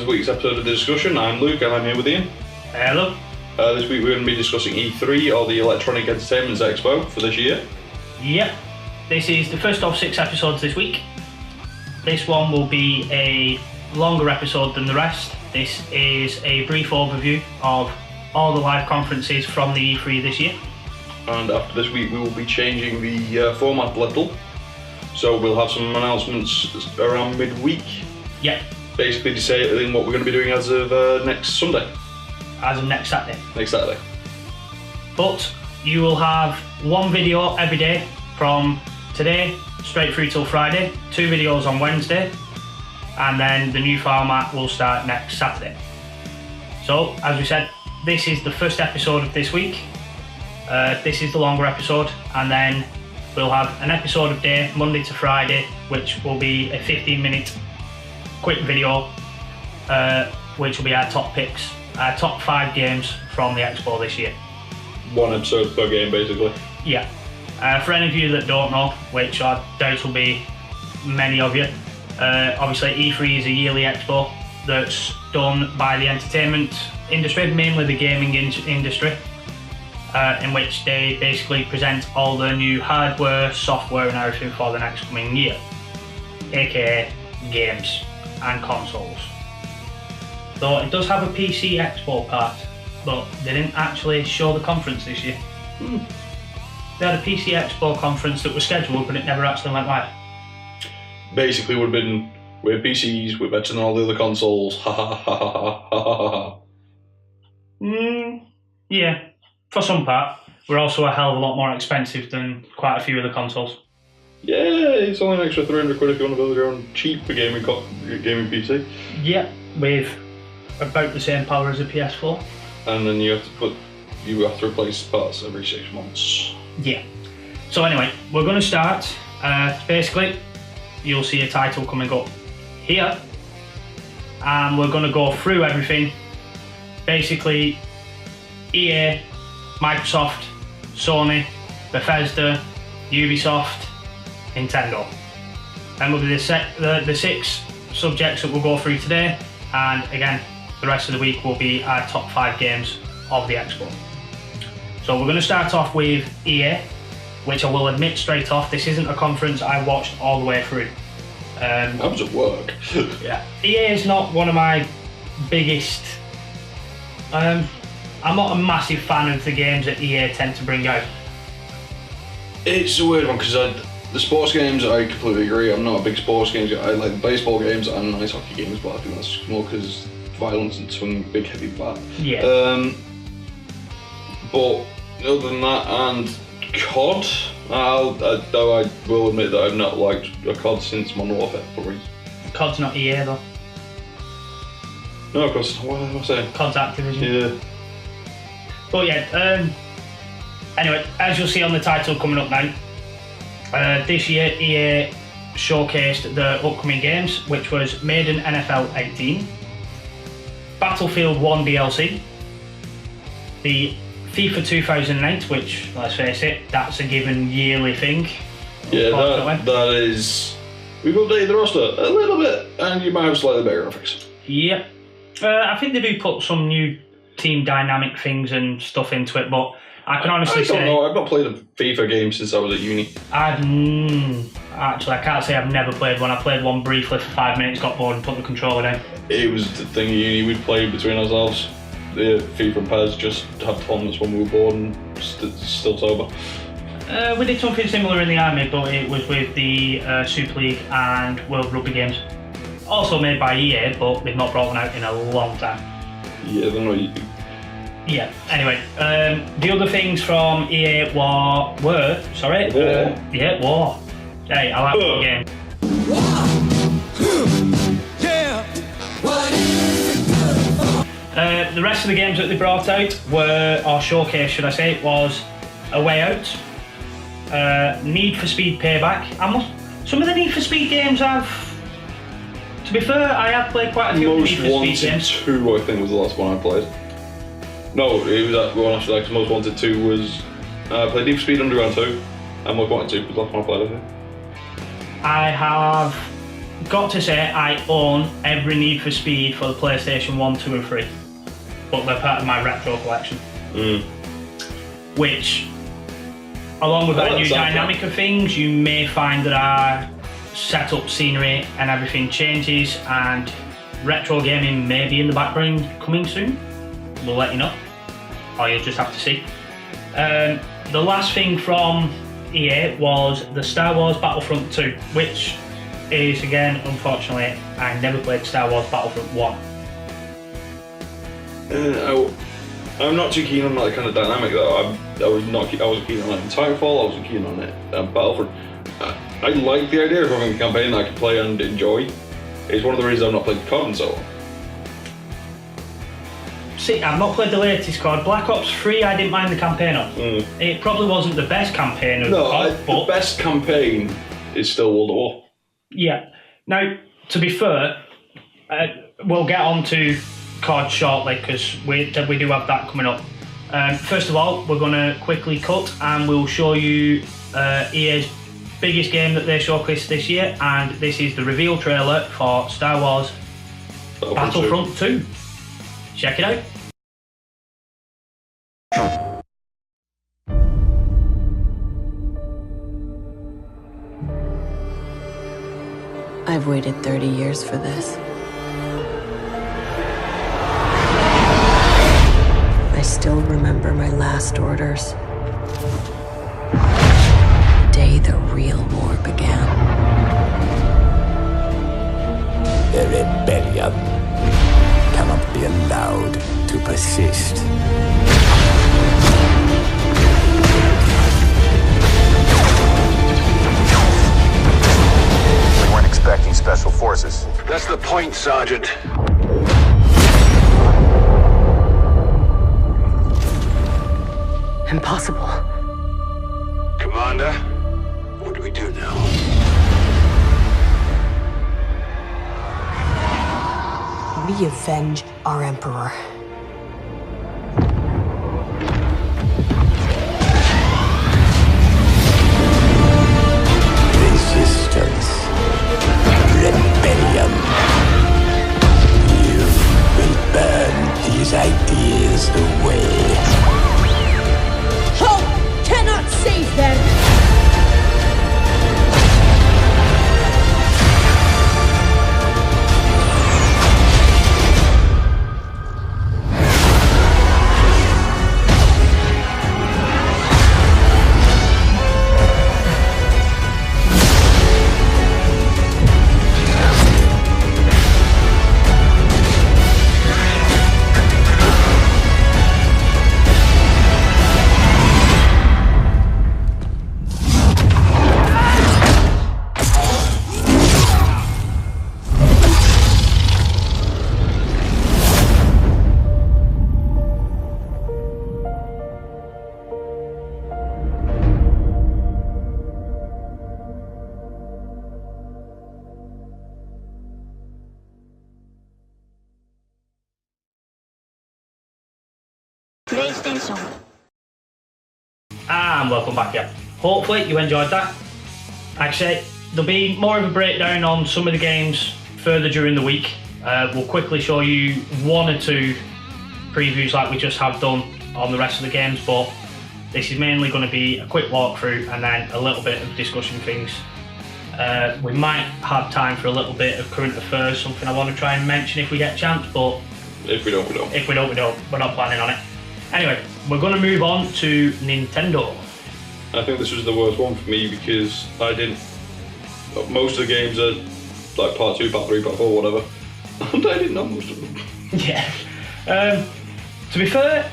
week's episode of The Discussion. I'm Luke and I'm here with Ian. Hello. This week we're going to be discussing E3, or the Electronic Entertainment Expo for this year. Yep. This is the first of 6 episodes this week. This one will be a longer episode than the rest. This is a brief overview of all the live conferences from the E3 this year. And after this week we will be changing the format a little. So we'll have some announcements around midweek. Yep. Basically deciding what we're going to be doing as of next Sunday. As of next Saturday. Next Saturday. But you will have one video every day from today straight through till Friday, 2 videos on Wednesday, and then the new format will start next Saturday. So, as we said, this is the first episode of this week. This is the longer episode, and then we'll have an episode a day, Monday to Friday, which will be a 15-minute quick video, which will be our top picks, our top 5 games from the Expo this year. One episode per game, basically. Yeah. For any of you that don't know, which I doubt will be many of you, obviously E3 is a yearly expo that's done by the entertainment industry, mainly the gaming industry, in which they basically present all the new hardware, software and everything for the next coming year, aka games and consoles. Though it does have a PC Expo part, but they didn't actually show the conference this year. They had a PC Expo conference that was scheduled, but it never actually went live. Basically would have been, we're PCs, we're better than all the other consoles, ha ha ha ha ha ha ha. Yeah, for some part. We're also a hell of a lot more expensive than quite a few of the consoles. Yeah, it's only an extra 300 quid if you want to build your own cheap gaming PC. Yeah, with about the same power as a PS4. And then you have to replace parts every 6 months. Yeah. So anyway, we're going to start. Basically, you'll see a title coming up here, and we're going to go through everything. Basically, EA, Microsoft, Sony, Bethesda, Ubisoft, Nintendo. And will be the 6 subjects that we'll go through today, and again, the rest of the week will be our top 5 games of the Expo. So we're going to start off with EA, which I will admit straight off, this isn't a conference I watched all the way through. I was at work. Yeah, EA is not one of my biggest. I'm not a massive fan of the games that EA tend to bring out. It's a weird one because the sports games, I completely agree. I'm not a big sports games guy. I like the baseball games and ice hockey games, but I think that's more because violence and swinging big heavy bat. Yeah. But other than that, and COD, though I will admit that I've not liked a COD since Modern Warfare 3. COD's not EA though. No, of course. What am I saying? COD's Activision. Yeah. But yeah. Anyway, as you'll see on the title coming up now, this year EA showcased the upcoming games, which was Madden NFL 18, Battlefield 1 DLC, the FIFA 2008, which, let's face it, that's a given yearly thing. Yeah, that is... We've updated the roster a little bit, and you might have slightly better graphics. Yep. I think they do put some new team dynamic things and stuff into it, but I can honestly say... I don't know, I've not played a FIFA game since I was at uni. Actually, I can't say I've never played one. I played one briefly for 5 minutes, got bored and put the controller down. It was the thing at uni, we'd play between ourselves. The FIFA and PES just had tournaments when we were bored and still sober. We did something similar in the army, but it was with the Super League and World Rugby Games. Also made by EA, but they've not brought one out in a long time. Yeah, they're not... Yeah, anyway, the other things from EA were... War. Hey, I like the game. The rest of the games that they brought out or showcased, should I say, was A Way Out, Need for Speed Payback. Some of the Need for Speed games to be fair, I have played quite a few Need for Speed games. Most Wanted 2, I think, was the last one I played. No, it was that one after that, because Most Wanted 2 was... I played Need for Speed Underground 2, and Most Wanted 2 was the last one I played, I think. I have got to say, I own every Need for Speed for the PlayStation 1, 2 and 3. But they're part of my retro collection. Which, along with that new dynamic of things, you may find that our setup, scenery and everything changes, and retro gaming may be in the background coming soon. We'll let you know, or you'll just have to see. The last thing from EA was the Star Wars Battlefront 2, which is, again, unfortunately, I never played Star Wars Battlefront 1. I'm not too keen on that kind of dynamic though. I wasn't keen on it in Titanfall, I wasn't keen on it Battlefront. I like the idea of having a campaign that I can play and enjoy. It's one of the reasons I've not played COD in so long. See, I've not played the latest COD. Black Ops 3, I didn't mind the campaign of. It probably wasn't the best campaign of COD, but the best campaign is still World at War. Yeah. Now, to be fair, we'll get on to COD shortly because we do have that coming up. First of all, we're going to quickly cut and we'll show you EA's biggest game that they showcased this year, and this is the reveal trailer for Star Wars Battlefront 2. Check it out. I've waited 30 years for this. I still remember my last orders. The day the real war began. The rebellion cannot be allowed to persist. We weren't expecting special forces. That's the point, Sergeant. Impossible. Commander, what do we do now? We avenge our Emperor. Resistance. Rebellion. You will burn these ideas away. Hope cannot save them! PlayStation. And welcome back, yeah. Hopefully you enjoyed that. Like I say, there'll be more of a breakdown on some of the games further during the week. We'll quickly show you one or two previews like we just have done on the rest of the games, but this is mainly going to be a quick walkthrough and then a little bit of discussion things. We might have time for a little bit of current affairs, something I want to try and mention if we get a chance, but If we don't, we don't. if we don't, we don't. We're not planning on it. Anyway, we're going to move on to Nintendo. I think this was the worst one for me because I didn't. Most of the games are like part 2, part 3, part 4, whatever. And I didn't know most of them. Yeah. To be fair,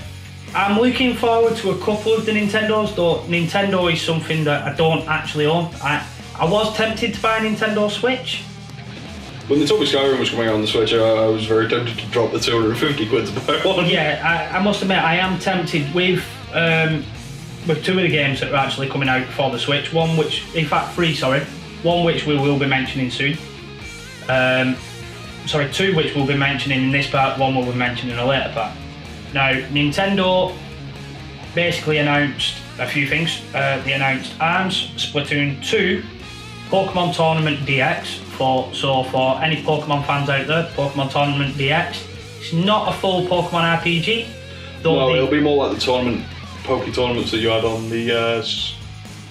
I'm looking forward to a couple of the Nintendos, though Nintendo is something that I don't actually own. I was tempted to buy a Nintendo Switch. When they told me Skyrim was coming out on the Switch, I was very tempted to drop the 250 quid to buy one. Yeah, I must admit, I am tempted with two of the games that are actually coming out for the Switch. One which, in fact, one which we will be mentioning soon. Two which we'll be mentioning in this part, one we'll be mentioning in a later part. Now, Nintendo basically announced a few things. They announced ARMS, Splatoon 2, Pokemon Tournament DX, for any Pokemon fans out there, Pokemon Tournament DX, it's not a full Pokemon RPG. No, it'll be more like the Poke tournaments that you had on the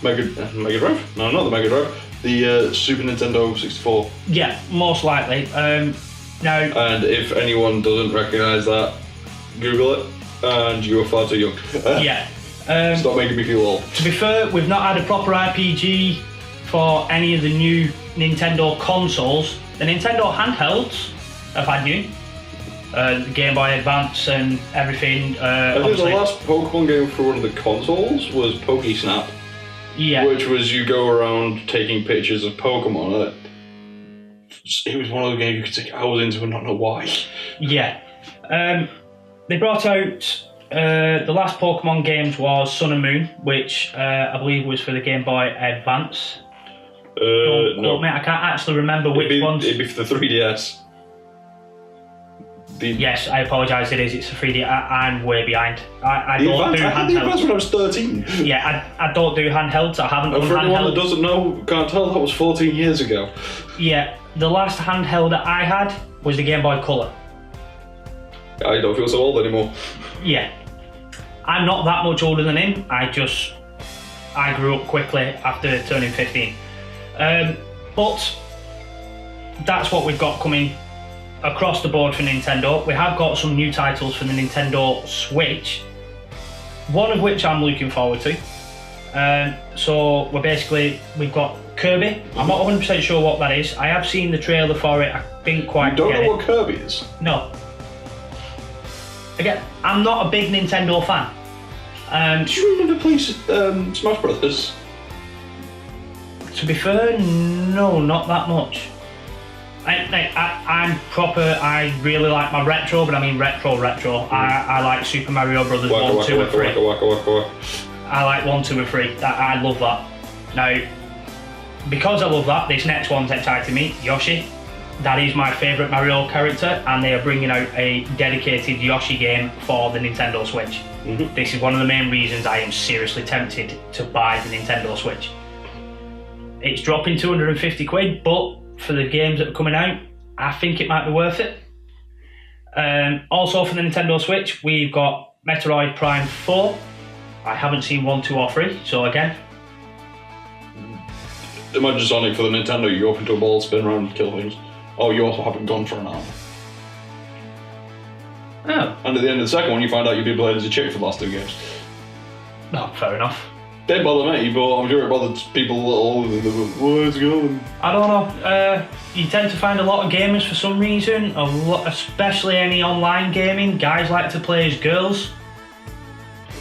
Mega Drive? No, not the Mega Drive. The Super Nintendo 64. Yeah, most likely. Now, and if anyone doesn't recognise that, Google it, and you're far too young. yeah. Stop making me feel old. To be fair, we've not had a proper RPG for any of the new Nintendo consoles. The Nintendo handhelds have had new. The Game Boy Advance and everything. I think the last Pokemon game for one of the consoles was PokeSnap. Yeah. Which was you go around taking pictures of Pokemon. It was one of those games you could take hours into and not know why. Yeah. They brought out the last Pokemon games was Sun and Moon, which I believe was for the Game Boy Advance. No. Mate, I can't actually remember which ones. It'd be for the 3DS. Yes, I apologise. It is. It's a 3D. I'm way behind. I don't do handhelds. I had the Advance when I was 13. Yeah, I don't do handhelds. I haven't done for anyone handhelds. that doesn't know, can't tell, that was 14 years ago. Yeah, the last handheld that I had was the Game Boy Color. I don't feel so old anymore. Yeah, I'm not that much older than him. I grew up quickly after turning 15. But that's what we've got coming across the board for Nintendo. We have got some new titles for the Nintendo Switch, one of which I'm looking forward to. So we've got Kirby. I'm not 100% sure what that is. I have seen the trailer for it. I didn't quite You don't get know it. what Kirby is? No. Again, I'm not a big Nintendo fan. Do you remember playing Smash Brothers? To be fair, no, not that much. I'm proper. I really like my retro, but I mean retro. I like Super Mario Brothers 1, 2 and 3. I like 1, 2 and 3. I love that. Now, because I love that, this next one's exciting me. Yoshi. That is my favourite Mario character, and they are bringing out a dedicated Yoshi game for the Nintendo Switch. Mm-hmm. This is one of the main reasons I am seriously tempted to buy the Nintendo Switch. It's dropping 250 quid, but for the games that are coming out, I think it might be worth it. Also for the Nintendo Switch, we've got Metroid Prime 4. I haven't seen 1, 2 or 3, so again. Imagine Sonic for the Nintendo, you go up into a ball, spin around and kill things. Oh, you also haven't gone for an arm. Oh. And at the end of the second one, you find out you've been playing as a chick for the last 2 games. No, fair enough. Didn't bother me, but I'm sure it bothered people a little older than them. Where's it going? I don't know. You tend to find a lot of gamers for some reason, especially any online gaming, guys like to play as girls.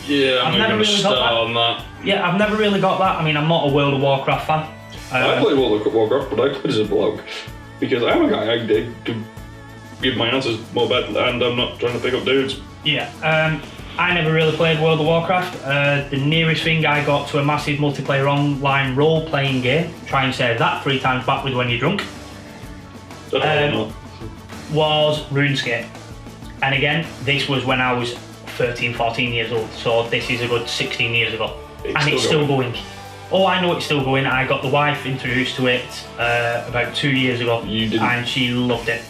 Yeah, I'm never going to really got start that. on that. Yeah, I've never really got that. I mean, I'm not a World of Warcraft fan. I play World of Warcraft, but I play as a bloke. Because I'm a guy, I could give my answers more better, and I'm not trying to pick up dudes. Yeah, I never really played World of Warcraft. The nearest thing I got to a massive multiplayer online role-playing game, try and say that 3 times backwards when you're drunk, was RuneScape. And again, this was when I was 13, 14 years old, so this is a good 16 years ago. It's still going. Oh, I know it's still going. I got the wife introduced to it about 2 years ago. You didn't. And she loved it.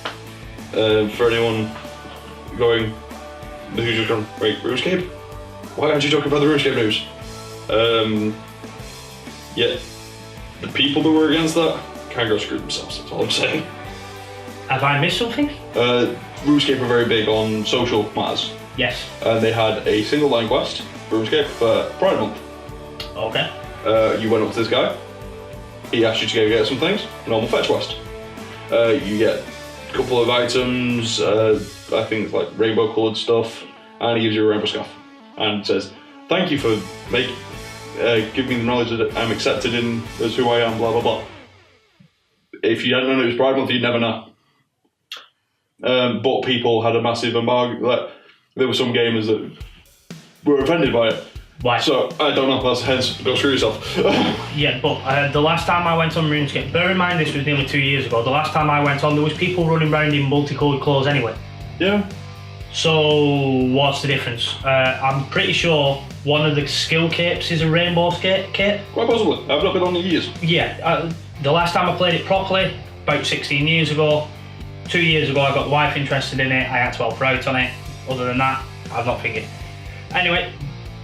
For anyone going, who's just gone, wait, RuneScape? Why aren't you talking about the RuneScape news? Yeah, the people that were against that can't go screw themselves, that's all I'm saying. Have I missed something? RuneScape are very big on social matters. Yes. And they had a single line quest for RuneScape for Pride Month. Okay. You went up to this guy, he asked you to go get some things, normal fetch quest. You get a couple of items, I think it's like rainbow coloured stuff, and he gives you a rainbow scarf and says, thank you for giving me the knowledge that I'm accepted in as who I am, blah blah blah. If you hadn't known it was Pride Month, you'd never know. But people had a massive embargo, like, there were some gamers that were offended by it. Why? So, I don't know, that's hence, go screw yourself. Yeah, but the last time I went on RuneScape, bear in mind this was nearly 2 years ago, the last time I went on there was people running around in multicoloured clothes anyway. Yeah. So, what's the difference? I'm pretty sure one of the skill capes is a rainbow kit. Quite possibly, I've not been on in years. Yeah, the last time I played it properly, about 16 years ago. 2 years ago, I got the wife interested in it. I had to help her out on it. Other than that, I've not figured. Anyway,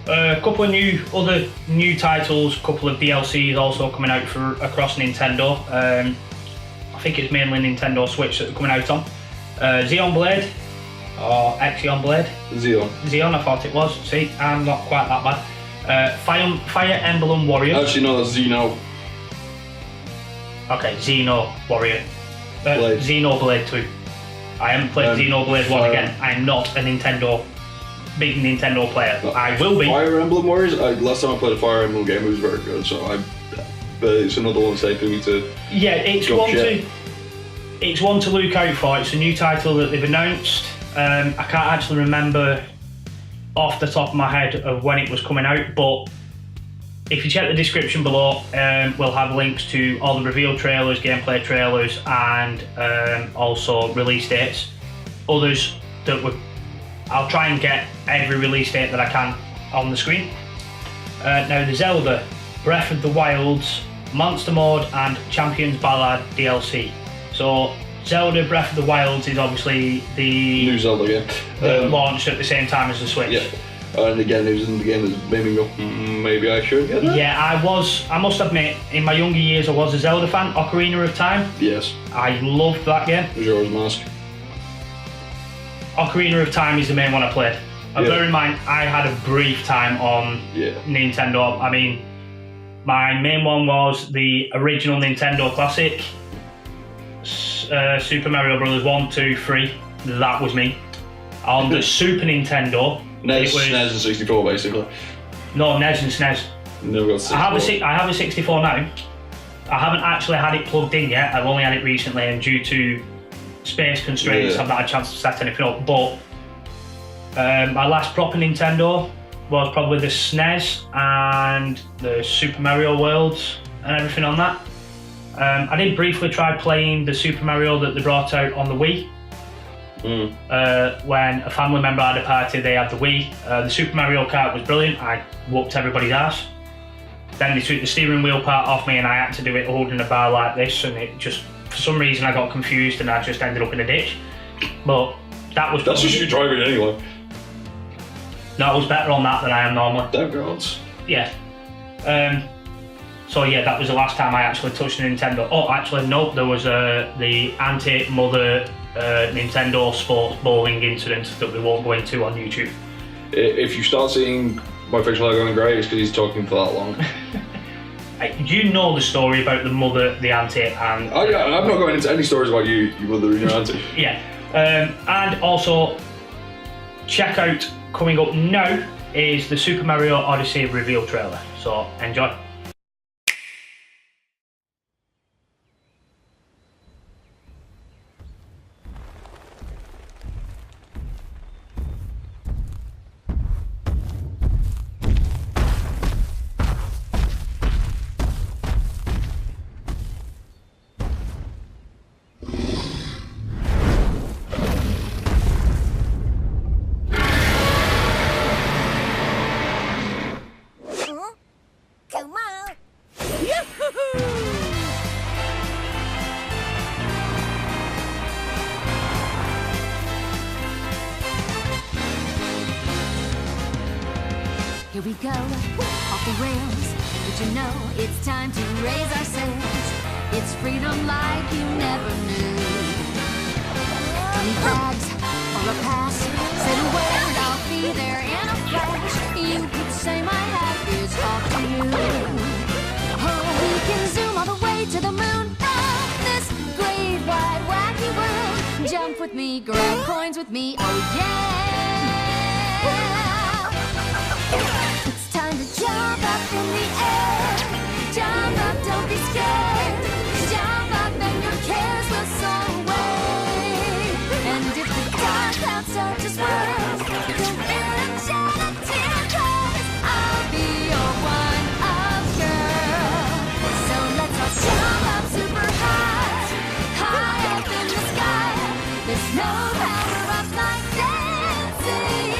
a couple of other new titles, a couple of DLCs also coming out across Nintendo. I think it's mainly Nintendo Switch that they're coming out on. Xeon Blade, or Exion Blade. Xeon, I thought it was. See, I'm not quite that bad. Fire Emblem Warriors. Actually, no, that's Xeno. Okay, Xeno Warrior. Blade. Xenoblade 2. I haven't played Xenoblade 1 again. I'm not a big Nintendo player. No, I will be. Fire Emblem Warriors? Last time I played a Fire Emblem game, it was very good, but it's another one safe for me to... Yeah, it's one to look out for. It's a new title that they've announced. I can't actually remember off the top of my head of when it was coming out, but if you check the description below, we'll have links to all the reveal trailers, gameplay trailers, and also release dates. Others that I'll try and get every release date that I can on the screen. Now the Zelda Breath of the Wild's Monster Mode and Champions Ballad DLC. So Zelda Breath of the Wild is obviously the new Zelda game. Launched at the same time as the Switch. Yeah. And again, it was in the game that made me go, maybe I should get that. Yeah, I must admit, in my younger years, I was a Zelda fan. Ocarina of Time. Yes. I loved that game. Majora's Mask. Ocarina of Time is the main one I played. Bear in mind, I had a brief time on Nintendo. I mean, my main one was the original Nintendo Classic. Super Mario Bros. 1, 2, 3. That was me. On the Super Nintendo, NES and 64 basically. No, NES and SNES. Never got 64. I have a 64 now. I haven't actually had it plugged in yet. I've only had it recently, and due to space constraints, I've not had a chance to set anything up. But my last proper Nintendo was probably the SNES and the Super Mario Worlds and everything on that. I did briefly try playing the Super Mario that they brought out on the Wii. When a family member had a party, they had the Wii. The Super Mario Kart was brilliant. I whooped everybody's ass. Then they took the steering wheel part off me and I had to do it holding a bar like this, and it just, for some reason, I got confused and I just ended up in a ditch. But that's just you driving anyway. No, I was better on that than I am normally. Damn girls. Yeah. So yeah, that was the last time I actually touched a Nintendo. Oh, actually, no, there was the anti-mother Nintendo Sports bowling incident that we won't go into on YouTube. If you start seeing my facial hair going grey, it's because he's talking for that long. You know the story about the mother, the auntie, and... Oh yeah, I'm not going into any stories about you mother and your auntie. Yeah. And also, check out, coming up now, is the Super Mario Odyssey reveal trailer. So, enjoy. Here we go, off the rails. But you know, it's time to raise our sails. It's freedom like you never knew. 20 flags or a pass. Say the word, I'll be there in a flash. You could say my hat is off to you. Oh, we can zoom all the way to the moon. Oh, this great wide wacky world. Jump with me, grab coins with me, oh yeah. It's time to jump up in the air. Jump up, don't be scared. Jump up and your cares will soar away. And if the dark clouds start to swirl, don't fear and shed a tear, 'cause I'll be your one-up girl. So let's all jump up super high, high up in the sky. There's no power up like dancing.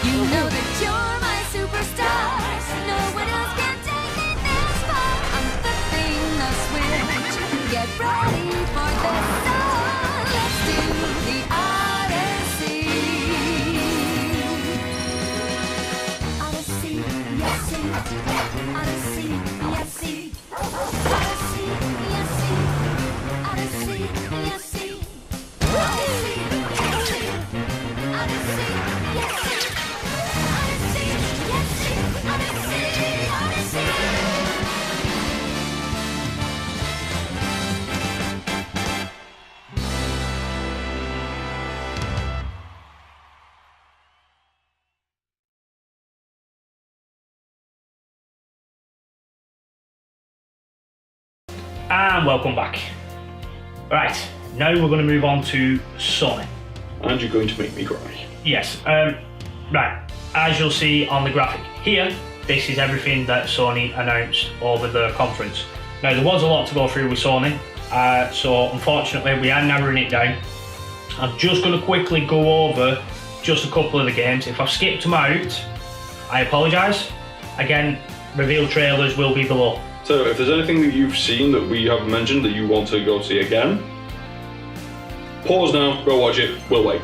You know that you're my superstar. No one else can take me this far. I'm flipping the switch. Get ready And welcome back. Right, now we're going to move on to Sony. And you're going to make me cry. Yes, right, as you'll see on the graphic here, this is everything that Sony announced over the conference. Now, there was a lot to go through with Sony, so unfortunately we are narrowing it down. I'm just going to quickly go over just a couple of the games. If I've skipped them out, I apologise. Again, reveal trailers will be below. So if there's anything that you've seen that we haven't mentioned that you want to go see again, pause now, go watch it, we'll wait.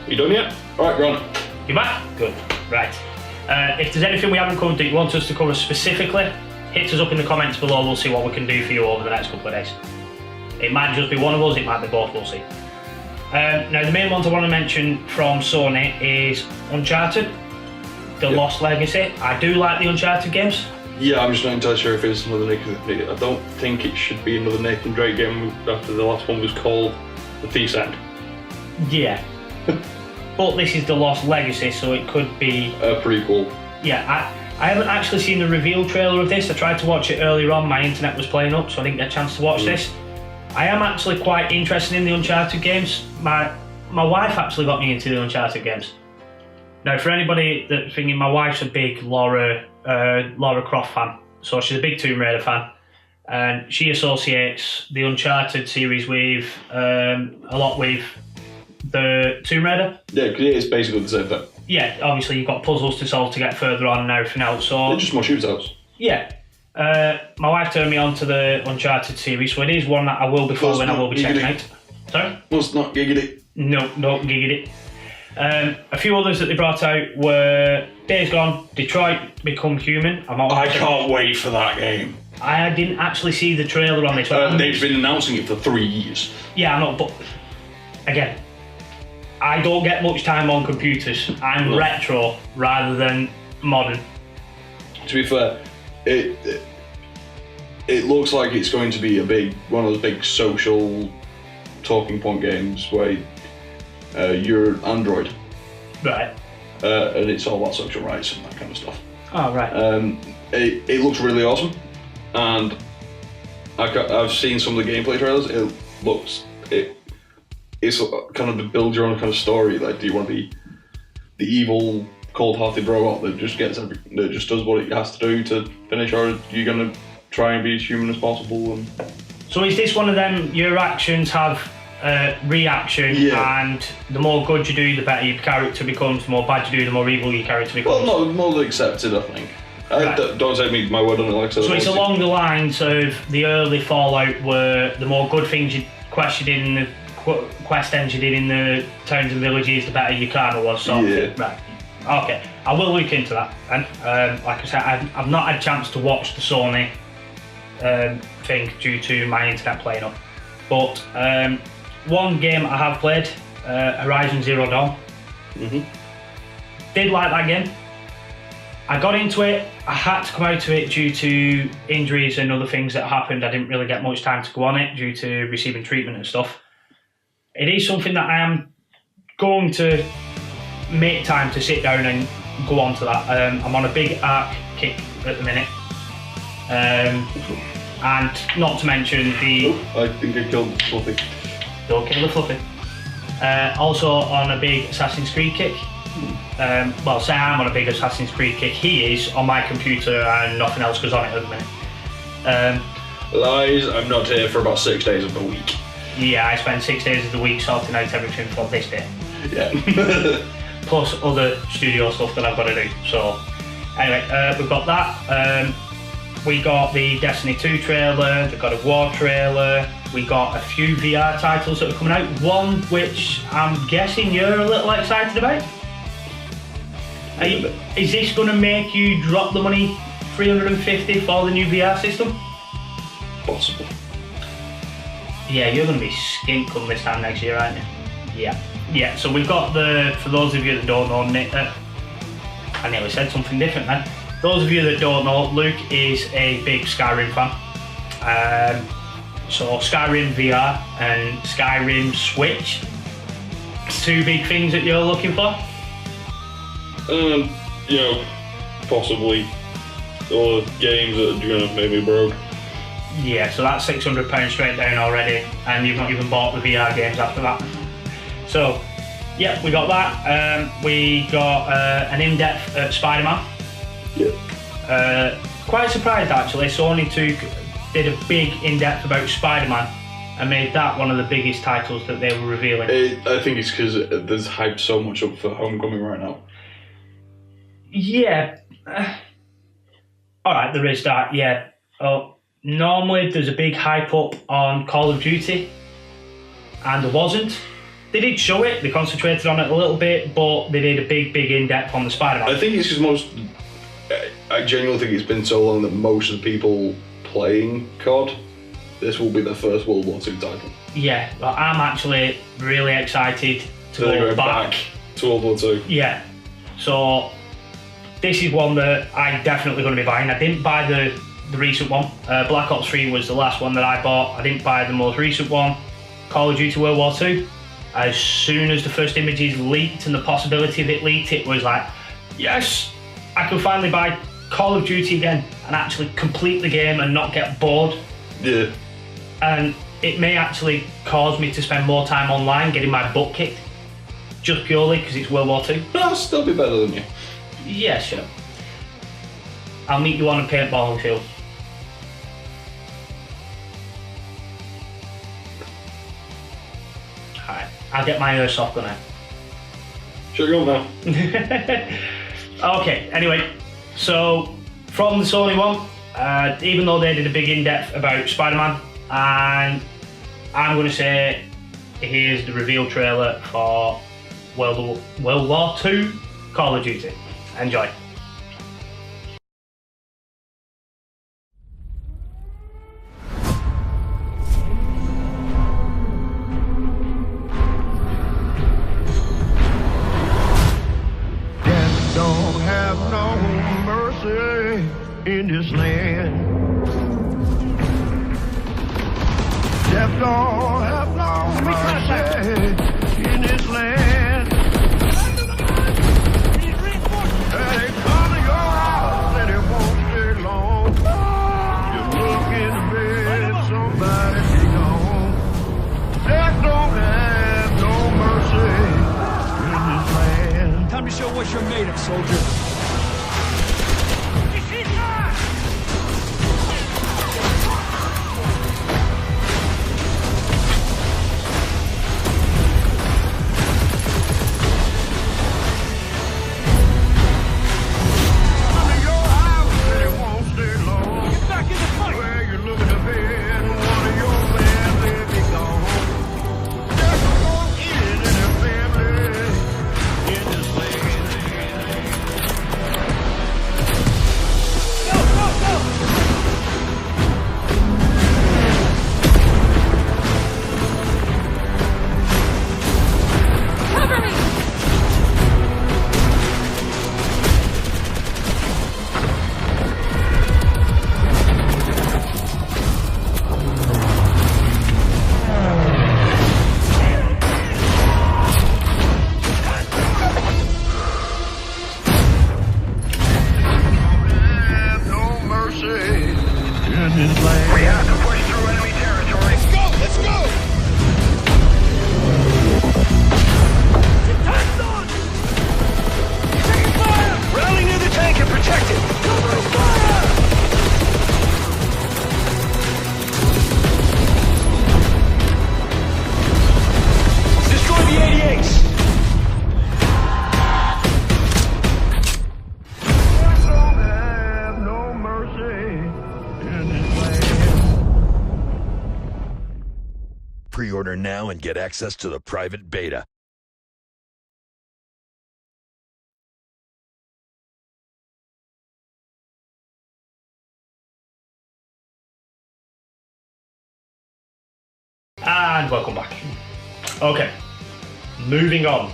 You done yet? Alright, we're on. You back? Good. Right. If there's anything we haven't covered that you want us to cover specifically, hit us up in the comments below, we'll see what we can do for you over the next couple of days. It might just be one of us, it might be both, we'll see. Now the main ones I want to mention from Sony is Uncharted, The Lost Legacy. I do like the Uncharted games. Yeah, I'm just not entirely sure if it's another Nathan Drake. I don't think it should be another Nathan Drake game after the last one was called The Thief's End. Yeah. But this is The Lost Legacy, so it could be a prequel. Yeah, I haven't actually seen the reveal trailer of this. I tried to watch it earlier on, my internet was playing up, so I didn't get a chance to watch this. I am actually quite interested in the Uncharted games. My wife actually got me into the Uncharted games. Now, for anybody that's thinking, my wife's a big Lara Croft fan, so she's a big Tomb Raider fan, and she associates the Uncharted series with a lot with the Tomb Raider. Yeah, because it's basically the same thing. Yeah, obviously you've got puzzles to solve to get further on and everything else. So they're just more shootouts. Yeah. My wife turned me on to the Uncharted series, so it is one that I will be following, I will be checking out. Sorry? Must not giggity. No, don't giggity. A few others that they brought out were Days Gone, Detroit Become Human. I can't wait for that game. I didn't actually see the trailer on this. They've been announcing it for 3 years. Yeah, I know, but again, I don't get much time on computers. I'm retro rather than modern. To be fair, it looks like it's going to be one of those big social talking point games where you're an android. Right. And it's all about social rights and that kind of stuff. Oh, right. It looks really awesome, and I've seen some of the gameplay trailers. It's kind of a build your own kind of story. Like, do you want to be the evil, cold-hearted robot that just does what it has to do to finish, or are you going to try and be as human as possible? And so is this one of them? Your actions have reaction, and the more good you do, the better your character becomes. The more bad you do, the more evil your character becomes. Well, no, more accepted, I think. Right. Don't take my word on it. Like I said, so it's along the lines of the early Fallout, where the more good things you quested in the quest ends you did in the towns and villages, the better your karma was. So right, okay, I will look into that. And like I said, I've not had a chance to watch the Sony thing due to my internet playing up. But one game I have played, Horizon Zero Dawn. Did like that game. I got into it. I had to come out of it due to injuries and other things that happened. I didn't really get much time to go on it due to receiving treatment and stuff. It is something that I am going to make time to sit down and go on to that. I'm on a big arc kick at the minute. And not to mention the... Oh, I think I killed Fluffy. Don't kill the Fluffy. Also on a big Assassin's Creed kick. Well, say I'm on a big Assassin's Creed kick. He is on my computer and nothing else goes on it at the minute. Lies, I'm not here for about 6 days of the week. Yeah, I spend 6 days of the week sorting out everything for this day. Yeah. Plus other studio stuff that I've got to do. So, anyway, we've got that. We got the Destiny 2 trailer, the God of War trailer. We got a few VR titles that are coming out. One which I'm guessing you're a little excited about. Is this going to make you drop the money, $350 for the new VR system? Possible. Yeah, you're going to be skint come this time next year, aren't you? Yeah. Yeah, so we've got for those of you that don't know, I nearly said something different then. Those of you that don't know, Luke is a big Skyrim fan. So Skyrim VR and Skyrim Switch, two big things that you're looking for? Possibly. All the games that are gonna make me broke. Yeah, so that's £600 straight down already, and you've not even bought the VR games after that. So, yeah, we got that. We got an in-depth at Spider-Man. Yeah. Quite surprised actually. Sony did a big in-depth about Spider-Man and made that one of the biggest titles that they were revealing. I think it's because there's hyped so much up for Homecoming right now. Yeah. Alright, there is that, yeah. Normally there's a big hype up on Call of Duty, and there wasn't. They did show it, they concentrated on it a little bit, but they did a big in-depth on the Spider-Man. I think it's because I genuinely think it's been so long that most of the people playing COD, this will be their first World War II title. Yeah, well, I'm actually really excited to They're go back to World War II. Yeah, so this is one that I'm definitely going to be buying. I didn't buy the recent one. Black Ops 3 was the last one that I bought. I didn't buy the most recent one, Call of Duty World War II. As soon as the first images leaked and the possibility of it leaked, it was like, yes, I can finally buy Call of Duty again and actually complete the game and not get bored. Yeah. And it may actually cause me to spend more time online getting my butt kicked, just purely because it's World War II. But I'll still be better than you. Yeah, sure. I'll meet you on a paintballing field. Alright, I'll get my airsoft gun out. Should go now. Okay, anyway, so from the Sony one, even though they did a big in-depth about Spider-Man, and I'm going to say here's the reveal trailer for World War II Call of Duty. Enjoy. Death don't have no mercy in this land. Death don't have no mercy in this land. They come to your house and it won't stay long. You look in the bed, somebody be gone. Death don't have no mercy in this land. Time to show what you're made of, soldier. Pre-order now and get access to the private beta. And welcome back. Okay, moving on,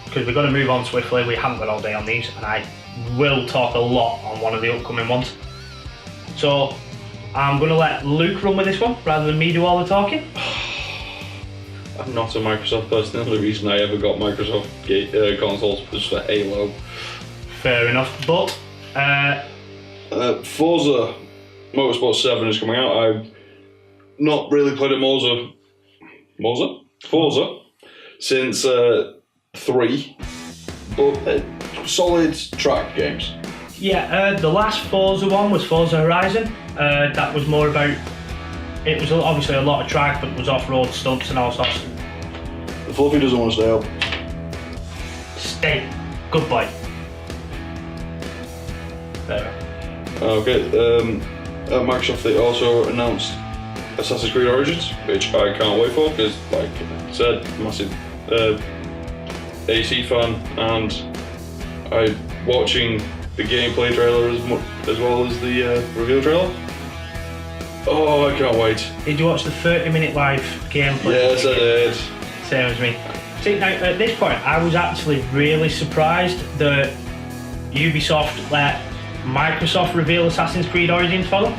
because we're going to move on swiftly. We haven't got all day on these, and I will talk a lot on one of the upcoming ones. So I'm going to let Luke run with this one rather than me do all the talking. I'm not a Microsoft person. The only reason I ever got Microsoft consoles was for Halo. Fair enough, but Forza Motorsport 7 is coming out. I've not really played a Forza since 3, but solid track games. Yeah, the last Forza one was Forza Horizon. That was more about, it was obviously a lot of track, but it was off-road stunts and all sorts. The Fluffy doesn't want to stay up. Stay. Good boy. There. Okay, at Microsoft they also announced Assassin's Creed Origins, which I can't wait for because, like I said, massive AC fan, and I'm watching the gameplay trailer as well as the reveal trailer. Oh, I can't wait. Did you watch the 30-minute live gameplay? Yes, I did. Same as me. See, now, at this point, I was actually really surprised that Ubisoft let Microsoft reveal Assassin's Creed Origins for them.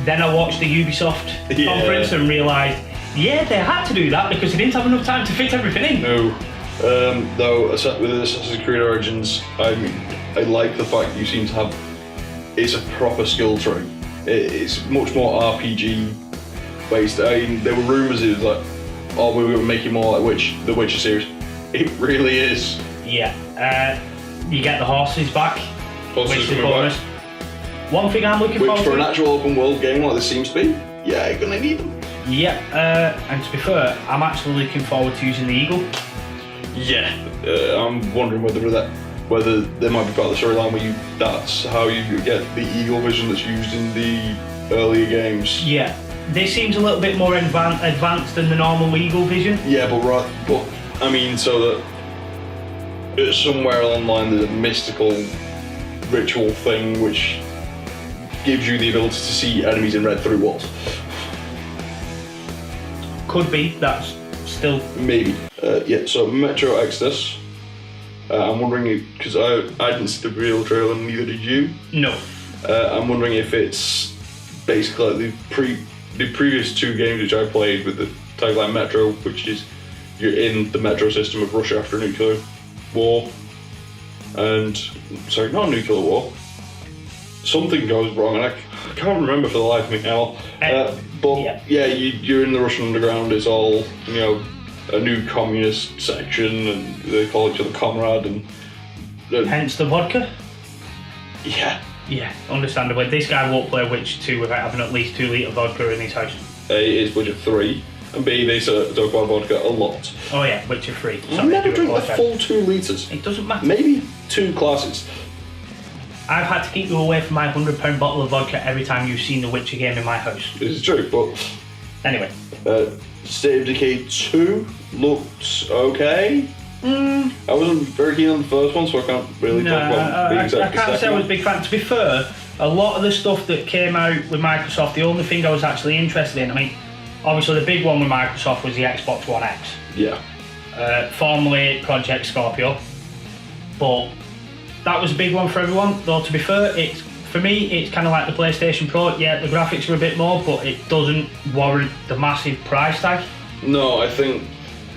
Then I watched the Ubisoft conference and realised, yeah, they had to do that because they didn't have enough time to fit everything in. No. Though, with Assassin's Creed Origins, I like the fact you seem to have, it's a proper skill tree. It's much more RPG based. I mean, there were rumours it was like, oh, we were making more like the Witcher series. It really is. Yeah. You get the horses back, Horses which is coming bonus. One thing I'm looking forward to. Which for an actual open world game like this seems to be, yeah, you're gonna need them. Yeah, and to be fair, I'm actually looking forward to using the Eagle. Yeah. I'm wondering whether there might be part of the storyline where that's how you get the Eagle vision that's used in the earlier games. Yeah. This seems a little bit more advanced than the normal Eagle vision. Yeah, but I mean, so that somewhere online there's a mystical ritual thing which gives you the ability to see enemies in red through walls. Could be. That's still maybe. Yeah. So Metro Exodus. I'm wondering because I didn't see the real trailer, and neither did you. No. I'm wondering if it's basically like the previous two games which I played with the tagline Metro, which is you're in the metro system of Russia after a nuclear war, and sorry, not a nuclear war. Something goes wrong, and I can't remember for the life of me now. But yeah, you're in the Russian underground. It's all a new communist section, and they call each other comrade, and hence the vodka. Yeah. Yeah, understandably. This guy won't play Witcher 2 without having at least 2 litre vodka in his house. A is Witcher 3, and B, they talk about vodka a lot. Oh yeah, Witcher 3. I never drink the full 2 litres. It doesn't matter. Maybe 2 glasses. I've had to keep you away from my £100 bottle of vodka every time you've seen the Witcher game in my house. This is true, but... Anyway. State of Decay 2 looks okay. I wasn't very keen on the first one, so I can't really talk about being exactly. I can't say I was a big fan. To be fair, a lot of the stuff that came out with Microsoft, the only thing I was actually interested in, I mean, obviously the big one with Microsoft was the Xbox One X. Yeah. Formerly Project Scorpio. But that was a big one for everyone, though to be fair, for me, it's kind of like the PlayStation Pro. Yeah, the graphics are a bit more, but it doesn't warrant the massive price tag. No, I think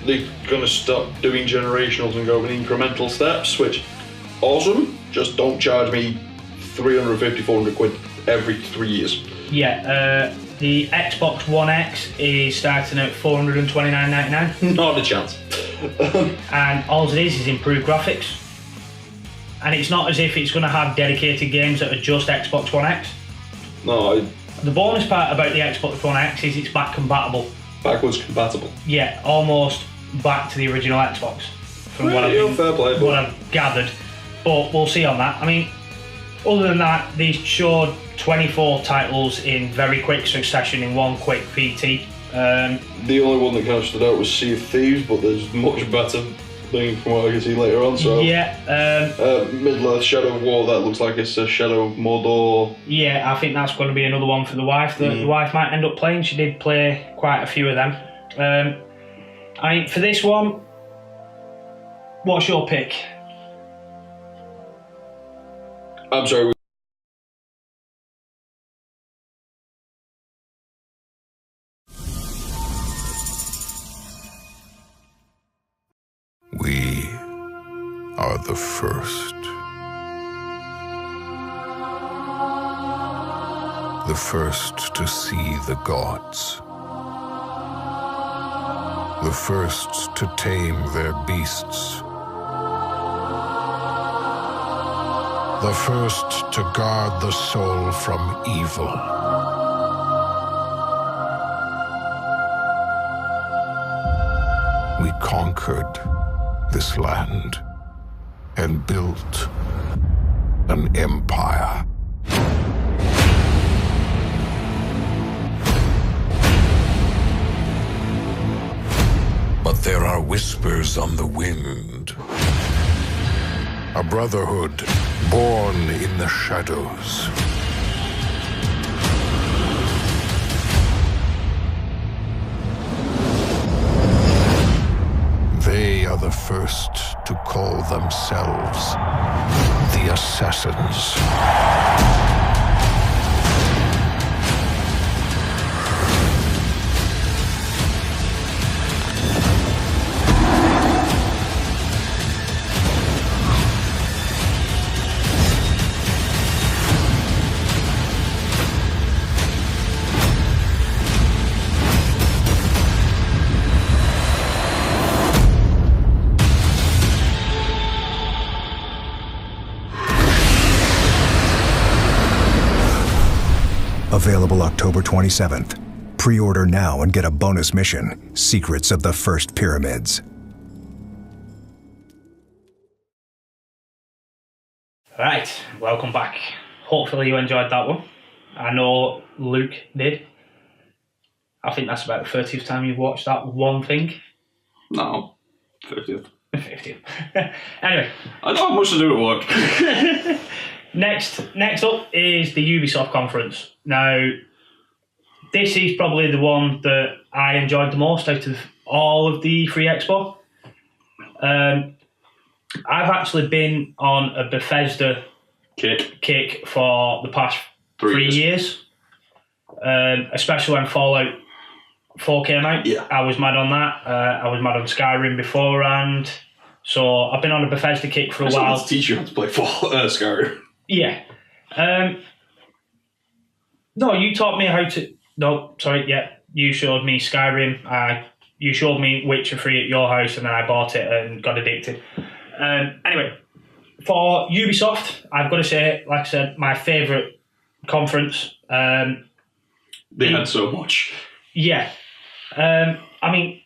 they're going to stop doing generationals and go with incremental steps, which, awesome, just don't charge me 350, 400 quid every 3 years. Yeah, the Xbox One X is starting at $429.99. Not a chance. And all it is improved graphics. And it's not as if it's going to have dedicated games that are just Xbox One X. No. The bonus part about the Xbox One X is it's back compatible. Backwards compatible. Yeah, almost back to the original Xbox. From what I've gathered. But we'll see on that. I mean, other than that, they showed 24 titles in very quick succession in one quick PT. The only one that kind of stood out was Sea of Thieves, but there's much better thing from what I can see later on. So yeah, Middle-earth Shadow of War, that looks like it's a Shadow of Mordor. Yeah, I think that's going to be another one for the wife that the wife might end up playing. She did play quite a few of them. I mean, for this one, what's your pick? I'm sorry. We are the first. The first to see the gods. The first to tame their beasts. The first to guard the soul from evil. We conquered this land and built an empire. But there are whispers on the wind. A brotherhood born in the shadows. They are the first to call themselves the Assassins. Available October 27th. Pre-order now and get a bonus mission, Secrets of the First Pyramids. Right, welcome back. Hopefully you enjoyed that one. I know Luke did. I think that's about the 30th time you've watched that one thing. No, 50th. 50th. Anyway. I don't have much to do at work. Next up is the Ubisoft conference. Now, this is probably the one that I enjoyed the most out of all of the Free Expo. I've actually been on a Bethesda kick for the past 3 years. Especially when Fallout 4 came out. Yeah. I was mad on that. I was mad on Skyrim beforehand. So I've been on a Bethesda kick for a while. To teach you how to play Skyrim. Yeah. No, you taught me how to... No, sorry, yeah. You showed me Skyrim. You showed me Witcher 3 at your house, and then I bought it and got addicted. Anyway, for Ubisoft, I've got to say, like I said, my favourite conference. They had so much. Yeah. I mean,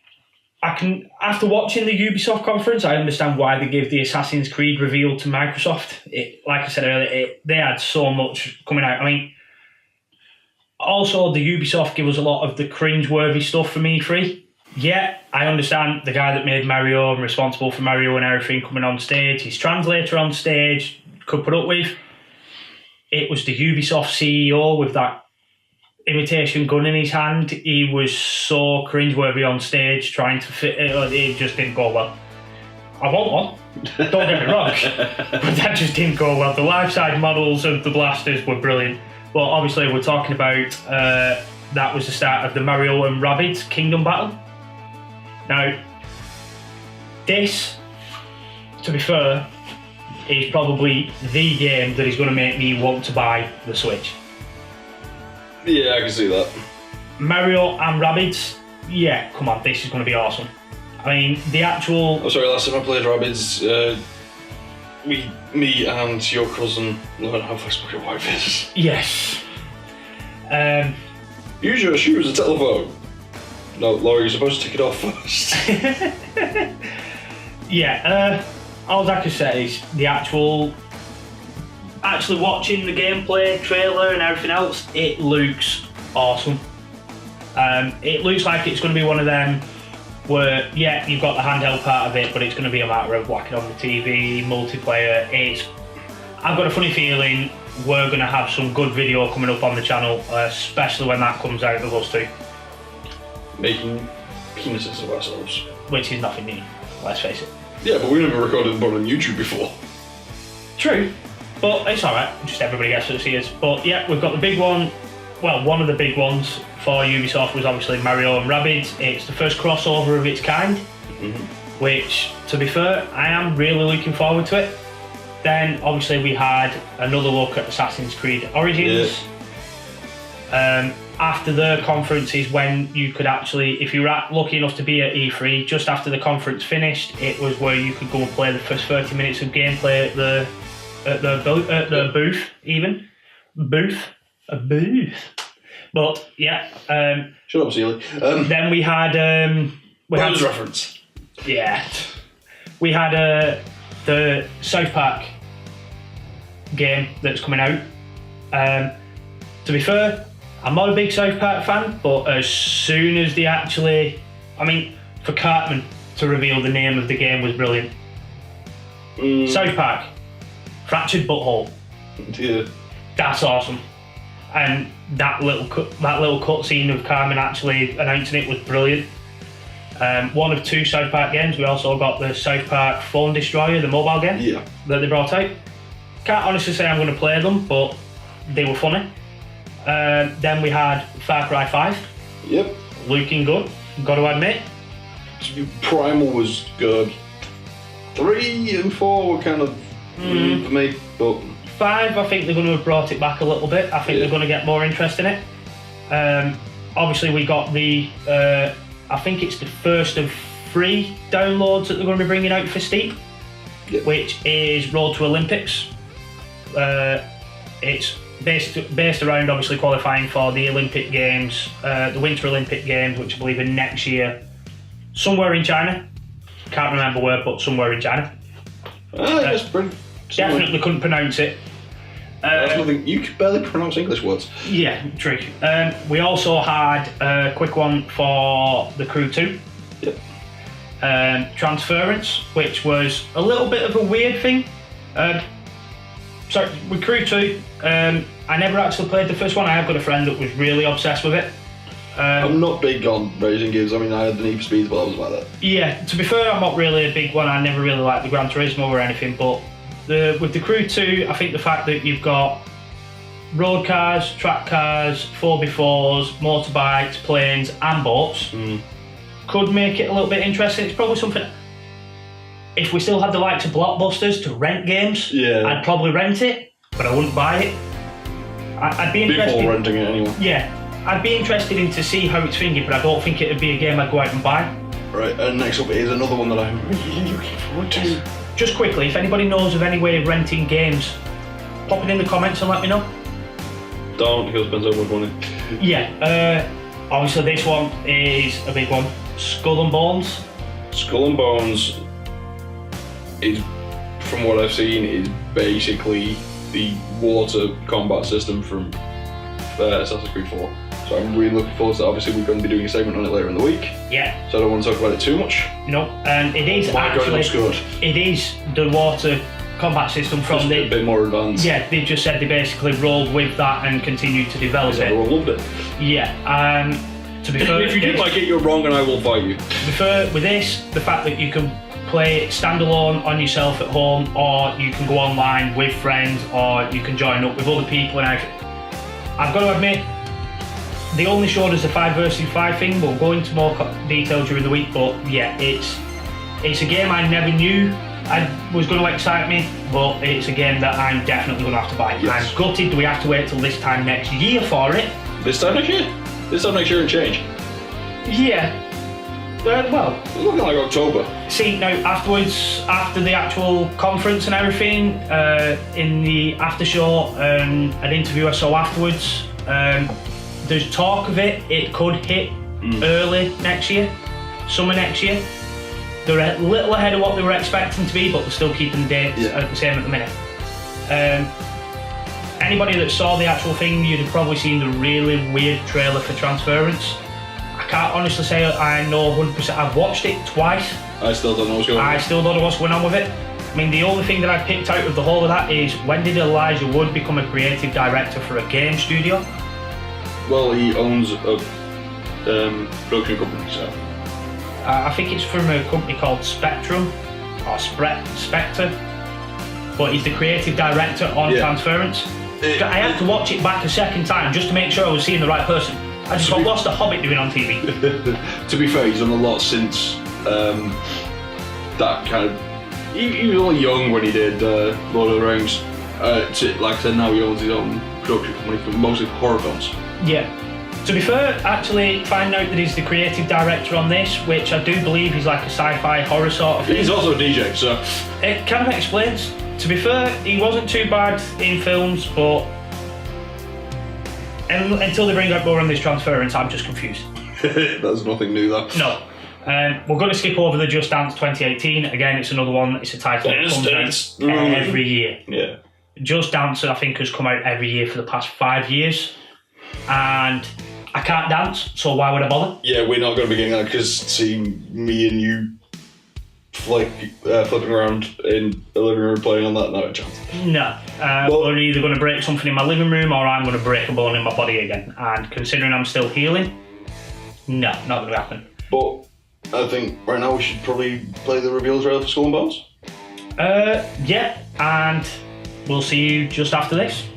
after watching the Ubisoft conference, I understand why they gave the Assassin's Creed reveal to Microsoft. Like I said earlier, they had so much coming out. I mean, also the Ubisoft give us a lot of the cringe-worthy stuff from E3. Yeah, I understand the guy that made Mario and responsible for Mario and everything coming on stage, his translator on stage, could put up with. It was the Ubisoft CEO with that imitation gun in his hand. He was so cringeworthy on stage trying to fit it just didn't go well. I want one, don't get me wrong, but that just didn't go well. The life-size models of the blasters were brilliant, but obviously we're talking about that was the start of the Mario and Rabbids Kingdom Battle. Now, this, to be fair, is probably the game that is going to make me want to buy the Switch. Yeah, I can see that. Mario and Rabbids, yeah, come on, this is going to be awesome. I mean, the actual... Oh, sorry, last time I played Rabbids, me and your cousin learned how Facebook your wife is. Yes. Use your shoes, a telephone. No, Laura, you're supposed to take it off first. Yeah, all I can say is the actually watching the gameplay trailer and everything else, it looks awesome. It looks like it's going to be one of them where, yeah, you've got the handheld part of it, but it's going to be a matter of whacking on the TV, multiplayer. I've got a funny feeling we're going to have some good video coming up on the channel, especially when that comes out of us two. Making penises of ourselves. Which is nothing new, let's face it. Yeah, but we never recorded and put it on YouTube before. True, but it's alright, just everybody gets to see us. But yeah, we've got the big one. Well, one of the big ones for Ubisoft was obviously Mario and Rabbids. It's the first crossover of its kind, which, to be fair, I am really looking forward to it. Then, obviously, we had another look at Assassin's Creed Origins. After the conference is when you could actually, if you were lucky enough to be at E3, just after the conference finished, it was where you could go and play the first 30 minutes of gameplay at the booth, even. A booth. But, yeah. Shut up, Sealy. Then we had... reference. Yeah. We had the South Park game that's coming out. To be fair, I'm not a big South Park fan, but as soon as they actually... I mean, for Cartman to reveal the name of the game was brilliant. South Park. Fractured Butthole. Yeah. That's awesome. And that little cutscene of Cartman actually announcing it was brilliant. One of two South Park games. We also got the South Park Phone Destroyer, the mobile game that they brought out. Can't honestly say I'm going to play them, but they were funny. Then we had Far Cry 5. Yep. Looking good, got to admit. Primal was good. 3 and 4 were kind of for me, but 5, I think they're going to have brought it back a little bit. I think they're going to get more interest in it. Obviously, we got the... I think it's the first of 3 downloads that they're going to be bringing out for Steam, which is Road to Olympics. It's based around obviously qualifying for the Olympic Games, the Winter Olympic Games, which I believe are next year, somewhere in China. Can't remember where, but somewhere in China. Definitely couldn't pronounce it. That's nothing. You could barely pronounce English words. Yeah, true. We also had a quick one for The Crew 2. Yep. Transference, which was a little bit of a weird thing. So with Crew 2, I never actually played the first one. I have got a friend that was really obsessed with it. I'm not big on racing games. I mean, I had the Need for Speed, but I was like that. Yeah, to be fair, I'm not really a big one. I never really liked the Gran Turismo or anything, but with the Crew 2, I think the fact that you've got road cars, track cars, 4x4s, motorbikes, planes and boats could make it a little bit interesting. It's probably something... If we still had the likes of Blockbusters to rent games, I'd probably rent it, but I wouldn't buy it. I'd be interested... Before renting it anyway. Yeah. I'd be interested in to see how it's thinking, but I don't think it'd be a game I'd go out and buy. Right, and next up is another one that I'm really looking forward to. Just quickly, if anybody knows of any way of renting games, pop it in the comments and let me know. Don't, he'll spend so much money. Yeah, obviously this one is a big one. Skull and Bones. Skull and Bones is, from what I've seen, is basically the water combat system from Assassin's Creed 4. So I'm really looking forward to that. Obviously, we're going to be doing a segment on it later in the week. Yeah. So I don't want to talk about it too much. No, and it is actually... God, it looks good. It is the water combat system from just a bit more advanced. Yeah, they just said they basically rolled with that and continued to develop it. Everyone loved it. Yeah, to be fair... If you didn't like it, you're wrong and I will fight you. To be fair, with this, the fact that you can play it standalone on yourself at home, or you can go online with friends, or you can join up with other people and everything. I've got to admit, they only showed us the 5 versus 5 thing. We'll go into more detail during the week, but yeah, it's a game I never knew was going to excite me, but it's a game that I'm definitely going to have to buy. Yes. I'm gutted. Do we have to wait till this time next year for it? This time next year? This time next year and change? Yeah. Well, it's looking like October. See, now afterwards, after the actual conference and everything, in the after show, an interview I saw afterwards, there's talk of it could hit early next year, summer next year. They're a little ahead of what they were expecting to be, but they're still keeping the dates the same at the minute. Anybody that saw the actual thing, you'd have probably seen the really weird trailer for Transference. I can't honestly say I know 100%. I've watched it twice. I still don't know what's going on. I still don't know what's going on with it. I mean, the only thing that I picked out of the whole of that is, when did Elijah Wood become a creative director for a game studio? Well, he owns a production company, so... I think it's from a company called Spectrum. or Spectre, but he's the creative director on Transference. I had to watch it back a second time just to make sure I was seeing the right person. I just got lost. The Hobbit doing on TV. To be fair, he's done a lot since that kind of. He was only young when he did Lord of the Rings. Like I said, now he owns his own production company for mostly horror films. Yeah. To be fair, actually, finding out that he's the creative director on this, which I do believe he's like a sci-fi horror sort of thing. He's also a DJ, so it kind of explains. To be fair, he wasn't too bad in films, but until they bring out more on this Transference, I'm just confused. That's nothing new, though. No. We're going to skip over the Just Dance 2018. Again, it's another one. It's a title that comes out every year. Yeah. Just Dance, I think, has come out every year for the past 5 years. And I can't dance, so why would I bother? Yeah, we're not going to be getting that because seeing me and you flipping around in the living room playing on that, not a chance. No. We're either going to break something in my living room or I'm going to break a bone in my body again. And considering I'm still healing, no, not going to happen. But I think right now we should probably play the reveal trailer for Skull and Bones. Yeah, and we'll see you just after this.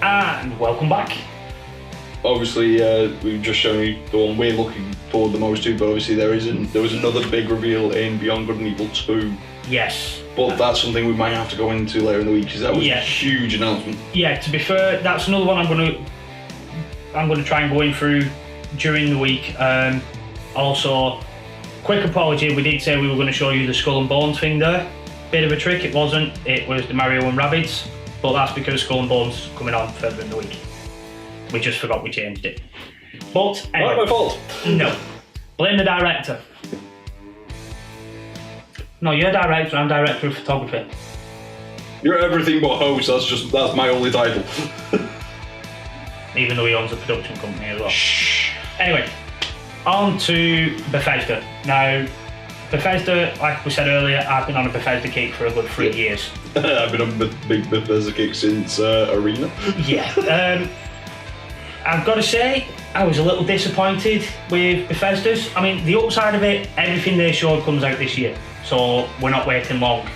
And welcome back. Obviously, we've just shown you the one we're looking forward the most to, but obviously there was another big reveal in Beyond Good and Evil 2. Yes. But that's something we might have to go into later in the week because that was a huge announcement. Yeah, to be fair, that's another one I'm going to try and go in through during the week. Also, quick apology, we did say we were going to show you the Skull and Bones thing there. Bit of a trick, it wasn't. It was the Mario and Rabbids, but that's because Skull and Bones is coming on further in the week. We just forgot we changed it. But anyway, not my fault. No. Blame the director. No, you're director, I'm director of photography. You're everything but host, that's my only title. Even though he owns a production company as well. Shh. Anyway, on to Bethesda. Now, Bethesda, like we said earlier, I've been on a Bethesda kick for a good 3 years. I've been on a big Bethesda kick since Arena. Yeah. I've got to say, I was a little disappointed with Bethesda's. I mean, the upside of it, everything they showed comes out this year, so we're not waiting long.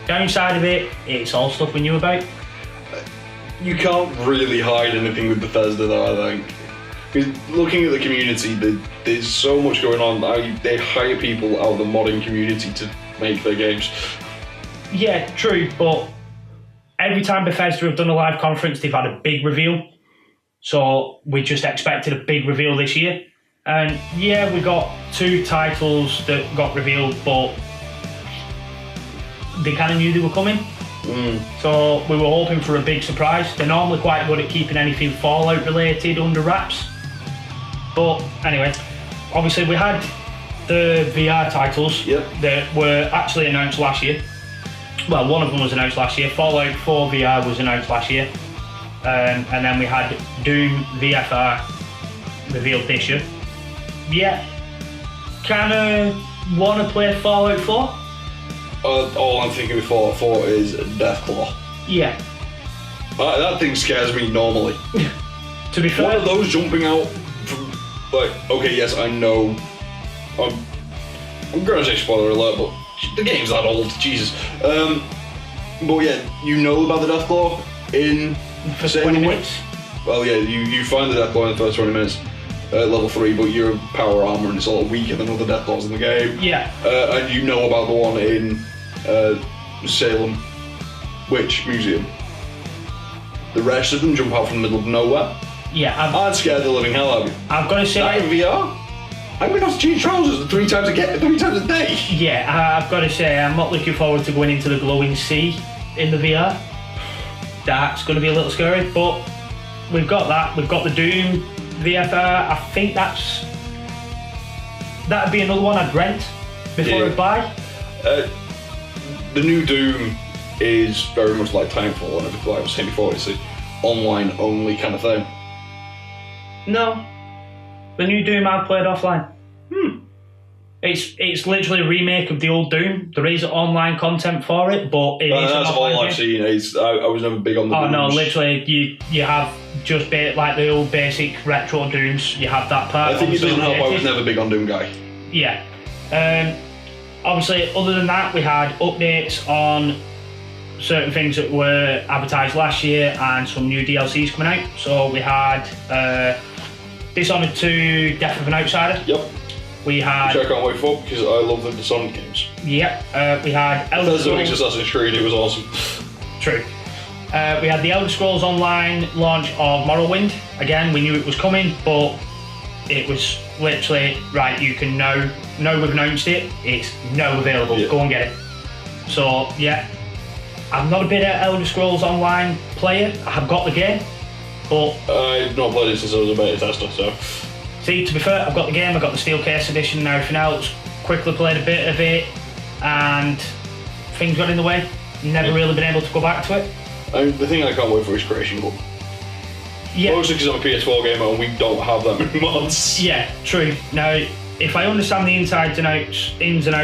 Downside of it, it's all stuff we knew about. You can't really hide anything with Bethesda though, I think. Because looking at the community, there's so much going on. They hire people out of the modding community to make their games. Yeah, true, but every time Bethesda have done a live conference, they've had a big reveal. So we just expected a big reveal this year. And yeah, we got 2 titles that got revealed, but they kind of knew they were coming. So we were hoping for a big surprise. They're normally quite good at keeping anything Fallout related under wraps. But anyway, obviously we had the VR titles that were actually announced last year. Well, one of them was announced last year. Fallout 4 VR was announced last year. And then we had Doom VFR revealed this year. Yeah, kind of want to play Fallout 4. All I'm thinking with Fallout 4 is Deathclaw. Yeah. That thing scares me normally. To be fair, one of those jumping out from, like, okay, yes, I know. I'm gonna say spoiler alert, but the game's that old, Jesus. But yeah, you know about the Deathclaw in for 20 minutes. Well, yeah, you find the Deathclaw in the first 20 minutes. Level 3, but you're power armor and it's a lot weaker than other Deathclaws in the game. Yeah. And you know about the one in Salem Witch Museum. The rest of them jump out from the middle of nowhere. Yeah, I'd scare the living hell out of you. I've got to say, that in VR, I'm going to have to change trousers 3 times a day. Yeah, I've got to say, I'm not looking forward to going into the glowing sea in the VR. That's going to be a little scary, but we've got that. We've got the Doom VFR. I think that'd be another one I'd rent before I'd buy. The new Doom is very much like Timefall and everything like I was saying before. It's an online only kind of thing. No, the new Doom I've played offline. It's literally a remake of the old Doom. There is online content for it, but it is that's an all offline I've game. seen. I was never big on the Dooms. No, literally you have just like the old basic retro Dooms. You have that part. I think it doesn't help. I was never big on Doom guy. Yeah. Obviously, other than that, we had updates on certain things that were advertised last year and some new DLCs coming out. So we had Dishonored 2: Death of an Outsider. Yep. We had. Which I can't wait for because I love the Dishonored games. Yep. We had Elder Scrolls. Assassin's Creed. It was awesome. True. We had the Elder Scrolls Online launch of Morrowind. Again, we knew it was coming, but it was literally, right, you can now we've announced it, it's now available, go and get it. So, yeah, I'm not a bit of Elder Scrolls Online player. I have got the game, but I've not played it since I was a beta tester, so. See, to be fair, I've got the game, I've got the Steel Case Edition and everything else, quickly played a bit of it, and things got in the way. Never really been able to go back to it. The thing I can't wait for is Creation Club. Yeah. Mostly because I'm a PS4 gamer and we don't have that many mods. Yeah, true. Now, if I understand the ins and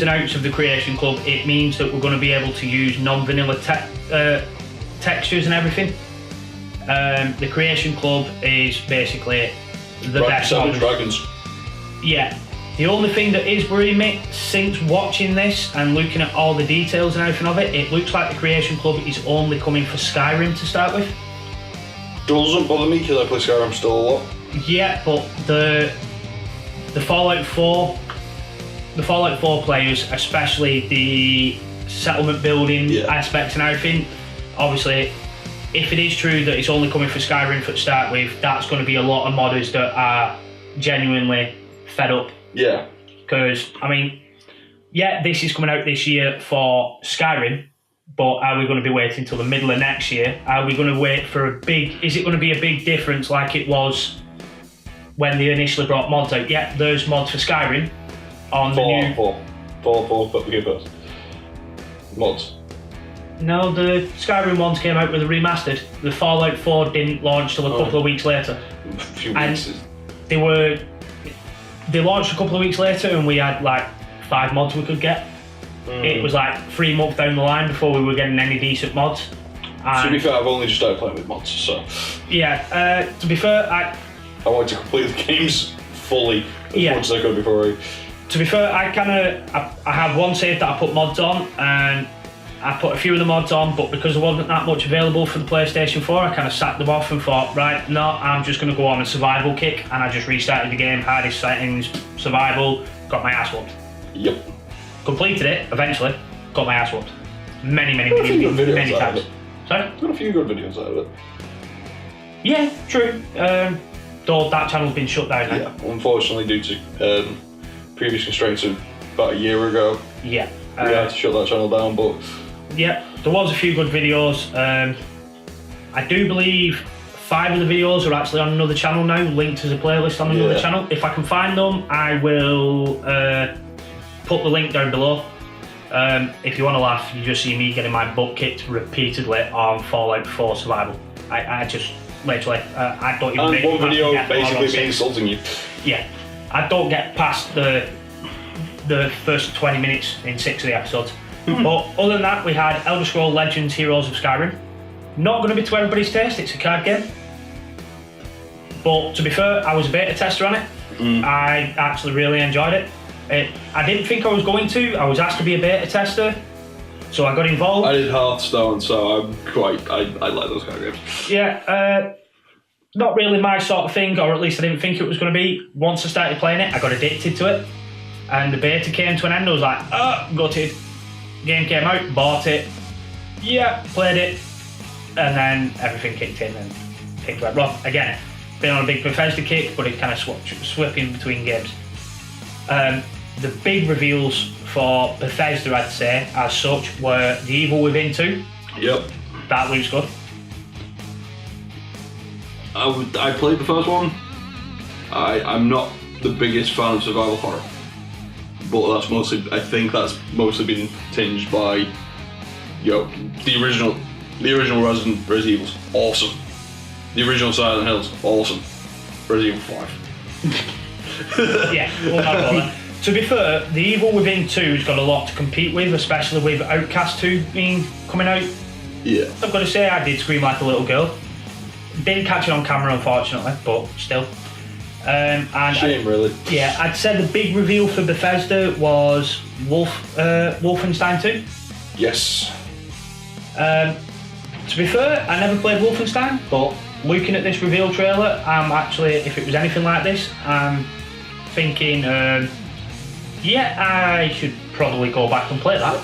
outs of the Creation Club, it means that we're going to be able to use non-vanilla textures and everything. The Creation Club is basically the best. Savage Dragons. Yeah. The only thing that is worrying me since watching this and looking at all the details and everything of it, it looks like the Creation Club is only coming for Skyrim to start with. Doesn't bother me because I play Skyrim still a lot. Yeah, but the Fallout 4 players, especially the settlement building aspects and everything, obviously, if it is true that it's only coming for Skyrim to start with, that's going to be a lot of modders that are genuinely fed up. Yeah. Because, I mean, yeah, this is coming out this year for Skyrim, but are we going to be waiting until the middle of next year? Are we going to wait for is it going to be a big difference like it was when they initially brought mods out? Yeah, there's mods for Skyrim on the new... Fallout 4, okay, first. Mods. No, the Skyrim ones came out with a remastered. The Fallout 4 didn't launch till a couple of weeks later. A few weeks. They launched a couple of weeks later and we had like 5 mods we could get. It was like 3 months down the line before we were getting any decent mods. To be fair, I've only just started playing with mods, so... Yeah, to be fair, I wanted to complete the games fully as much as I could before To be fair, I have one save that I put mods on and I put a few of the mods on, but because there wasn't that much available for the PlayStation 4, I kind of sacked them off and thought, right, no, I'm just going to go on a survival kick, and I just restarted the game, hardest settings, survival, got my ass whooped. Yep. Completed it, eventually, got my ass whooped. Many Got a few good videos many out of times. it. Sorry? Got a few good videos out of it. Yeah, true. Though that channel's been shut down now. Yeah, unfortunately, due to previous constraints of about a year ago, Yeah. we had to shut that channel down, but... Yeah, there was a few good videos. I do believe 5 of the videos are actually on another channel now, linked as a playlist on another channel. If I can find them, I will put the link down below. If you want to laugh, you just see me getting my butt kicked repeatedly on Fallout 4 Survival. I just, literally, I don't even... And make it one past video get basically on me insulting you. Yeah, I don't get past the first 20 minutes in 6 of the episodes. But other than that, we had Elder Scrolls Legends Heroes of Skyrim. Not going to be to everybody's taste, it's a card game. But to be fair, I was a beta tester on it. I actually really enjoyed it. I didn't think I was going to. I was asked to be a beta tester, so I got involved. I did Hearthstone, so I'm quite... I like those kind of games. Yeah, not really my sort of thing, or at least I didn't think it was going to be. Once I started playing it, I got addicted to it. And the beta came to an end, I was like, oh, gutted. Game came out, bought it, yeah, played it, and then everything kicked in and things went wrong. Again, been on a big Bethesda kick, but it kind of swapping between games. The big reveals for Bethesda, I'd say, as such, were The Evil Within 2. Yep. That looks good. I played the first one. I'm not the biggest fan of survival horror. But that's mostly, I think that's mostly been tinged by, the original Resident Evil's awesome. The original Silent Hill's awesome. Resident Evil 5. Yeah, we'll not bother. To be fair, The Evil Within 2's got a lot to compete with, especially with Outcast 2 coming out. Yeah. I've got to say, I did scream like a little girl. Didn't catch it on camera, unfortunately, but still. Shame, really. Yeah, I'd say the big reveal for Bethesda was Wolfenstein 2. Yes. To be fair, I never played Wolfenstein, but looking at this reveal trailer, I'm actually, if it was anything like this, I'm thinking, yeah, I should probably go back and play that.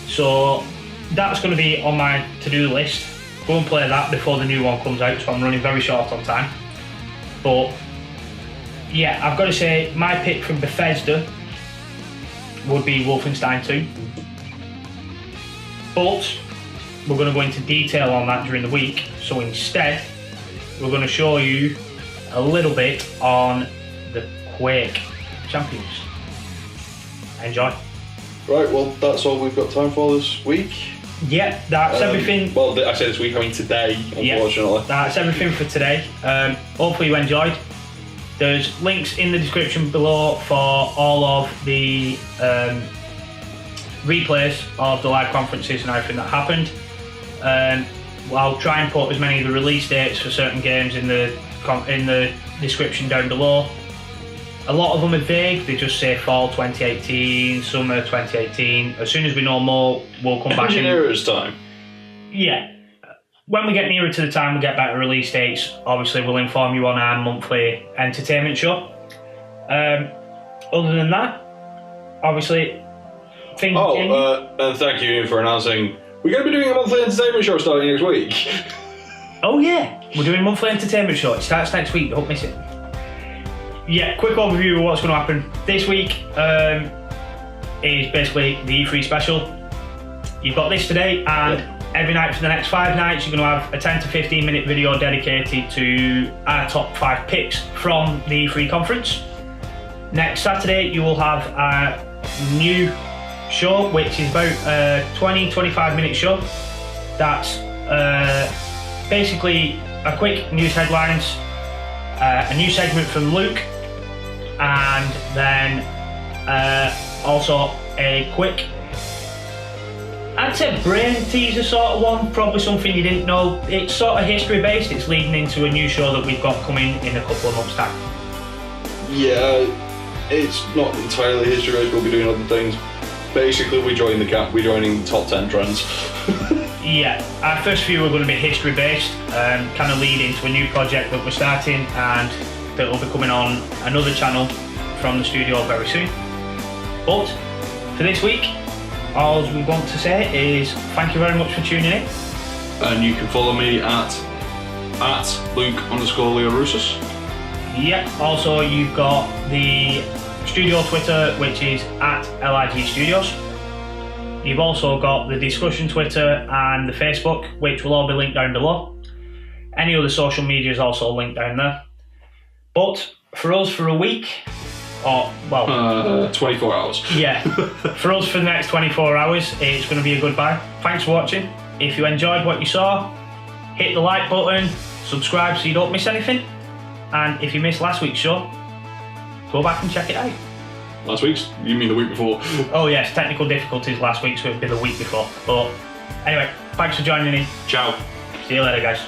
So that's going to be on my to-do list. Go and play that before the new one comes out, so I'm running very short on time. But yeah, I've got to say, my pick from Bethesda would be Wolfenstein 2. But we're going to go into detail on that during the week. So instead, we're going to show you a little bit on the Quake Champions. Enjoy. Right, well, that's all we've got time for this week. Yeah, that's everything. Well, I say this week, I mean today, unfortunately. Yeah, that's everything for today. Hopefully you enjoyed. There's links in the description below for all of the replays of the live conferences and everything that happened. I'll try and put as many of the release dates for certain games in the description down below. A lot of them are vague, they just say fall 2018, summer 2018. As soon as we know more, we'll come back in. Nearer its time. Yeah. When we get nearer to the time we get better release dates, obviously we'll inform you on our monthly entertainment show. Other than that, obviously, things and thank you Ian for announcing we're going to be doing a monthly entertainment show starting next week. Oh yeah, we're doing a monthly entertainment show. It starts next week, don't miss it. Yeah, quick overview of what's going to happen. This week is basically the E3 special. You've got this today, and every night for the next 5 nights, you're going to have a 10 to 15 minute video dedicated to our top 5 picks from the E3 conference. Next Saturday, you will have a new show, which is about a 20-25 minute show. That's basically a quick news headlines, a new segment from Luke, and then also a quick, I'd say brain teaser sort of one, probably something you didn't know. It's sort of history based, it's leading into a new show that we've got coming in a couple of months' time. Yeah, it's not entirely history based, we'll be doing other things. Basically, we're joining the camp. We're joining the top 10 trends. Yeah, our first few are going to be history based, kind of lead into a new project that we're starting, and that will be coming on another channel from the studio very soon. But for this week, all we want to say is thank you very much for tuning in. And you can follow me at Luke_LeoRussus. Yep, also you've got the studio Twitter, which is at LIG Studios. You've also got the discussion Twitter and the Facebook, which will all be linked down below. Any other social media is also linked down there. But for us for a week, 24 hours. Yeah, for us for the next 24 hours, it's going to be a goodbye. Thanks for watching. If you enjoyed what you saw, hit the like button, subscribe so you don't miss anything. And if you missed last week's show, go back and check it out. Last week's? You mean the week before? Oh yes, technical difficulties last week, so it'd be the week before. But anyway, thanks for joining in. Ciao. See you later, guys.